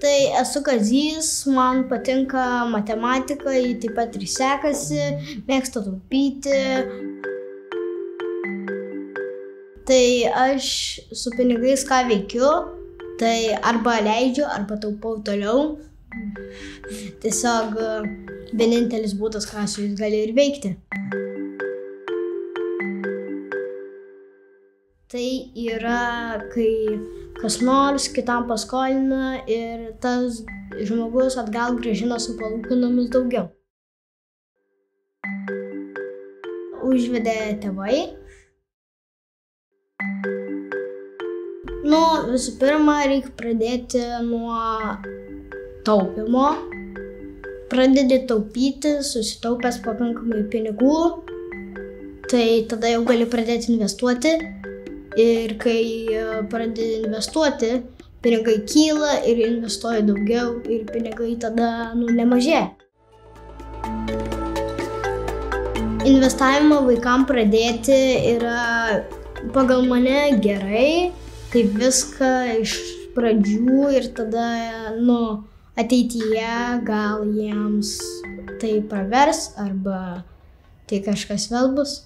Tai esu Kazys, man patinka matematika, ji taip pat ir sekasi, mėgstu taupyti. Tai aš su pinigais ką veikiu, tai arba leidžiu, arba taupau toliau. Tiesiog vienintelis būdas, ką su jais gali ir veikti. Tai yra, kai kas nors kitam paskolina ir tas žmogus atgal grąžina su palūkanomis daugiau. Užvedė tėvai. Visų pirma, reikia pradėti nuo taupimo. Pradedi taupyti, susitaupęs pakankamai pinigų, tai tada jau gali pradėti investuoti. Ir kai pradedi investuoti, pinigai kyla ir investuoji daugiau ir pinigai tada nemažėja. Investavimą vaikam pradėti yra pagal mane gerai, kaip viską iš pradžių ir tada ateityje gal jiems tai pravers arba tai kažkas vėl bus.